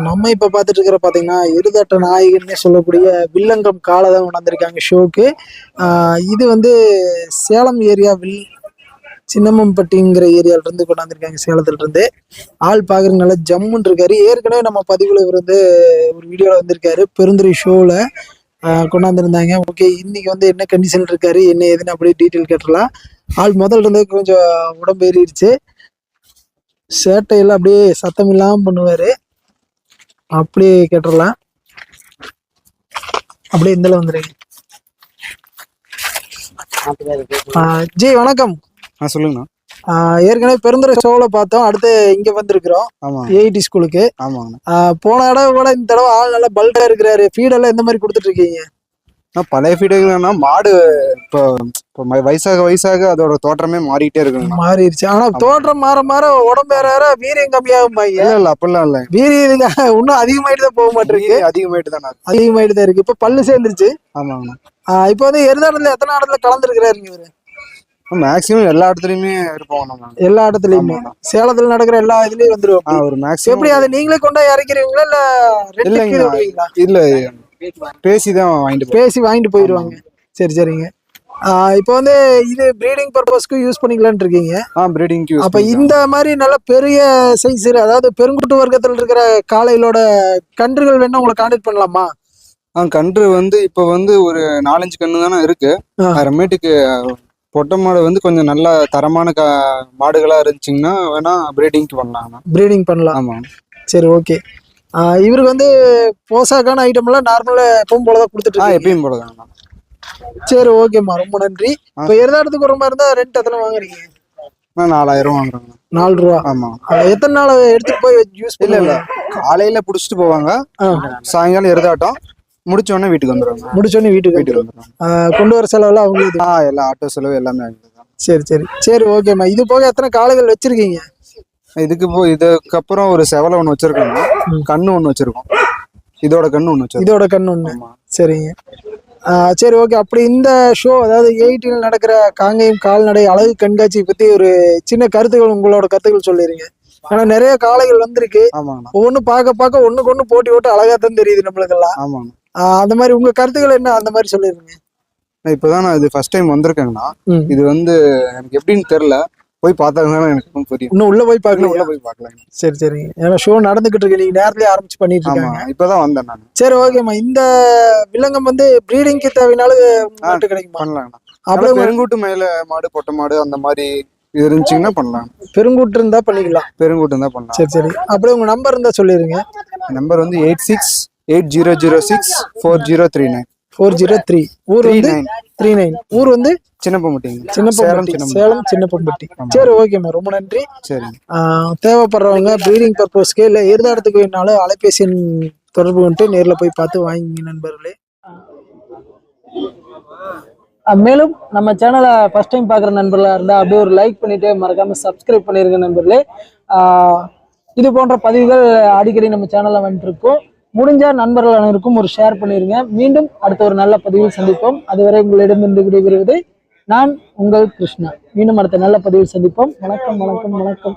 நம்ம இப்ப பாத்துட்டு இருக்கிற பாத்தீங்கன்னா இருதட்ட நாயகன்னே சொல்லக்கூடிய வில்லங்கம் காலை தான் கொண்டாந்துருக்காங்க ஷோக்கு. இது வந்து சேலம் ஏரியா சின்னம்மம்பட்டிங்கிற ஏரியால இருந்து கொண்டாந்துருக்காங்க. சேலத்துல இருந்து ஆள் பாக்குறது நல்லா ஜம்முன்னு இருக்காரு. ஏற்கனவே நம்ம பதிவுல இவர் வந்து ஒரு வீடியோல வந்திருக்காரு பெருந்துறை ஷோல கொண்டாந்துருந்தாங்க. ஓகே, இன்னைக்கு வந்து என்ன கண்டிஷன் இருக்காரு என்ன ஏதுன்னு அப்படியே டீட்டெயில் கேட்டுடலாம். ஆள் முதல்ல இருந்து கொஞ்சம் உடம்பு ஏறிடுச்சு. சேட்டையெல்லாம் அப்படியே சத்தம் இல்லாம பண்ணுவாரு. அப்படியே கேட்டுடலாம். அப்படியே இந்த வந்துருங்க. ஜி வணக்கம். சொல்லுங்கண்ணா. ஏற்கனவே பெருந்துறை ஷோல பார்த்தோம். அடுத்து இங்க வந்திருக்கிறோம் ஏஐடி ஸ்கூலுக்கு. போன இடம் கூட இந்த தடவை ஆள் நல்லா பல்கா இருக்கிறாரு. ஃபீடெல்லாம் எந்த மாதிரி கொடுத்துட்டு இருக்கீங்க? பழைய ஃபீடுனா மாடு இப்போ வயசாக அதோட தோற்றமே மாறிட்டே இருக்கு. மாறிடுச்சு. ஆனா தோற்றம் மாற மாற உடம்பு வேற வீரியம் கம்மியாகும். இல்ல அப்படிலாம் இல்ல, வீரியம் இன்னும் அதிகமாயிட்டு தான் போக மாட்டேங்குது. அதிகமாயிட்டு தான் இருக்கு. இப்ப பல்லு சேர்ந்துருச்சு. ஆமாங்கண்ணா. இப்ப வந்து எருதாடத்துல எத்தனை இடத்துல கலந்துருக்கிறாருங்க இவரு? மேக்ஸிமம் எல்லா இடத்துலயுமே இருப்போம். எல்லா இடத்துலயுமே சேலத்துல நடக்கிற எல்லா இதுலயும் வந்துருவோம். ஒரு மேக்ஸிமம் எப்படி அதை நீங்களே கொண்டா இறக்கிறீங்களா இல்ல? இல்ல பேசி வாங்கிட்டு போயிருவாங்க. சரி சரிங்க. இப்போ வந்து இது பிரீடிங் பர்பஸ்க்கு யூஸ் பண்ணிக்கலாம்னு இருக்கீங்க. பிரீடிங்க்கு. அப்ப இந்த மாதிரி நல்ல பெரிய சைஸ், அதாவது பெருங்குட்டு வர்க்கத்துல இருக்கிற காளைகளோட கன்றுகள் வேணா உங்களை கான்டாக்ட் பண்ணலாமா? கன்று வந்து இப்ப வந்து ஒரு 4-5 கன்று தானே இருக்கு. அப்புறமேட்டுக்கு பொட்டை மாடு வந்து கொஞ்சம் நல்ல தரமான மாடுகளா இருந்துச்சுங்கன்னா வேணா பிரீடிங்க்கு பண்ணலாம். பிரீடிங் பண்ணலாம். ஆமா. சரி, ஓகே. இவருக்கு வந்து போசாக்கான ஐட்டம் எல்லாம் நார்மலா எப்பவும் போலதான் கொடுத்துட்டு எப்பயும் போலதான். சரி, ஓகேம்மா, ரொம்ப நன்றி. இப்ப எருதாடத்துக்கு ஒரு மாதிரி இருந்தா ரெண்ட் எத்தனை வாங்குறீங்க? 4000 வாங்குறாங்க. 4 ரூபா. ஆமா. எத்தனை நாள் எடுத்துட்டு போய் யூஸ் இல்ல காலையில புடிச்சிட்டு போவாங்க. சாயங்காலம் எருதாட்டம் முடிச்ச உடனே வீட்டுக்கு வந்துருவாங்க. கொண்டு வர செலவுல அவங்க எல்லா ஆட்டோ செலவு எல்லாமே ஆகுது. சரி சரி சரி, ஓகேம்மா. இது போக எத்தனை காளைகள் வச்சிருக்கீங்க? இதுக்கப்புறம் ஒரு செவலை ஒண்ணு வச்சிருக்கோம். கண்ணு ஒண்ணு வச்சிருக்கோம். இதோட கண்ணு ஒண்ணு. சரிங்க. சரி, ஓகே. அப்படி இந்த ஷோ, அதாவது 80 நடக்கிற காங்கேயம் கால்நடை அழகு கண்காட்சி பத்தி ஒரு சின்ன கருத்துக்கள், உங்களோட கருத்துக்கள் சொல்லிருங்க. ஆனா நிறைய காளைகள் வந்திருக்கு. ஒவ்வொன்னு பார்க்க ஒண்ணுக்கு ஒண்ணு போட்டி போட்டு அழகா தான் தெரியுது நம்மளுக்கு எல்லாம். அந்த மாதிரி உங்க கருத்துக்கள் என்ன, அந்த மாதிரி சொல்லிருங்க. இப்பதான் நான் இது ஃபர்ஸ்ட் டைம் வந்திருக்கேங்கண்ணா. இது வந்து எனக்கு எப்படின்னு தெரியல. போய் பார்த்தாங்க எனக்கு புரியும். இன்னும் உள்ள போய் பார்க்கலாம். சரி சரிங்க. ஏன்னா ஷோ நடந்துகிட்டு இருக்கு. நீங்க நேரத்திலேயே ஆரம்பிச்சு பண்ணிட்டு இருக்காங்க. இப்பதான் வந்தேன் நான். சரி, ஓகேம்மா. இந்த விலங்கம் வந்து பிரீடிங்க்கு தேவைனாலும் கிடைக்கும். பண்ணலாங்கண்ணா. அப்புறம் பெருங்கூட்டு மேல மாடு பொட்டை மாடு அந்த மாதிரி இருந்துச்சுன்னா பண்ணலாம். பெருங்கூட்டு இருந்தா பண்ணிக்கலாம். சரி சரி. அப்படியே உங்க நம்பர் இருந்தா சொல்லிருங்க. நம்பர் வந்து 8680064039. 403. ஊர் வந்து 39. ஊர் வந்து சின்னப்பம்பட்டி. சேலம் சின்னப்பம்பட்டி. சரி, ஓகேம்மா, ரொம்ப நன்றி. சரி. தேவைப்படுறவங்க பிரீடிங் பர்பஸ்க்கு இல்ல எருதாடத்துக்கு வேணாலும் அலைபேசி தொடர்பு கொண்டு நேர்ல போய் பார்த்து வாங்கிங்க நண்பர்களே. மேலும் நம்ம சேனலை ஃபர்ஸ்ட் டைம் பார்க்குற நண்பர்களாக இருந்தால் அப்படியே ஒரு லைக் பண்ணிட்டு மறக்காம சப்ஸ்கிரைப் பண்ணிருங்க நண்பர்களே. இது போன்ற பதிவுகள் அடிக்கடி நம்ம சேனல்ல வந்துட்டு இருக்கோம். முடிஞ்ச நண்பர்கள் அனைவருக்கும் ஒரு ஷேர் பண்ணிருங்க. மீண்டும் அடுத்த ஒரு நல்ல பதிவில் சந்திப்போம். அதுவரை உங்களிடமிருந்து விடைபெறுவது நான் உங்கள் கிருஷ்ணா. மீண்டும் அடுத்த நல்ல பதிவில் சந்திப்போம். வணக்கம்.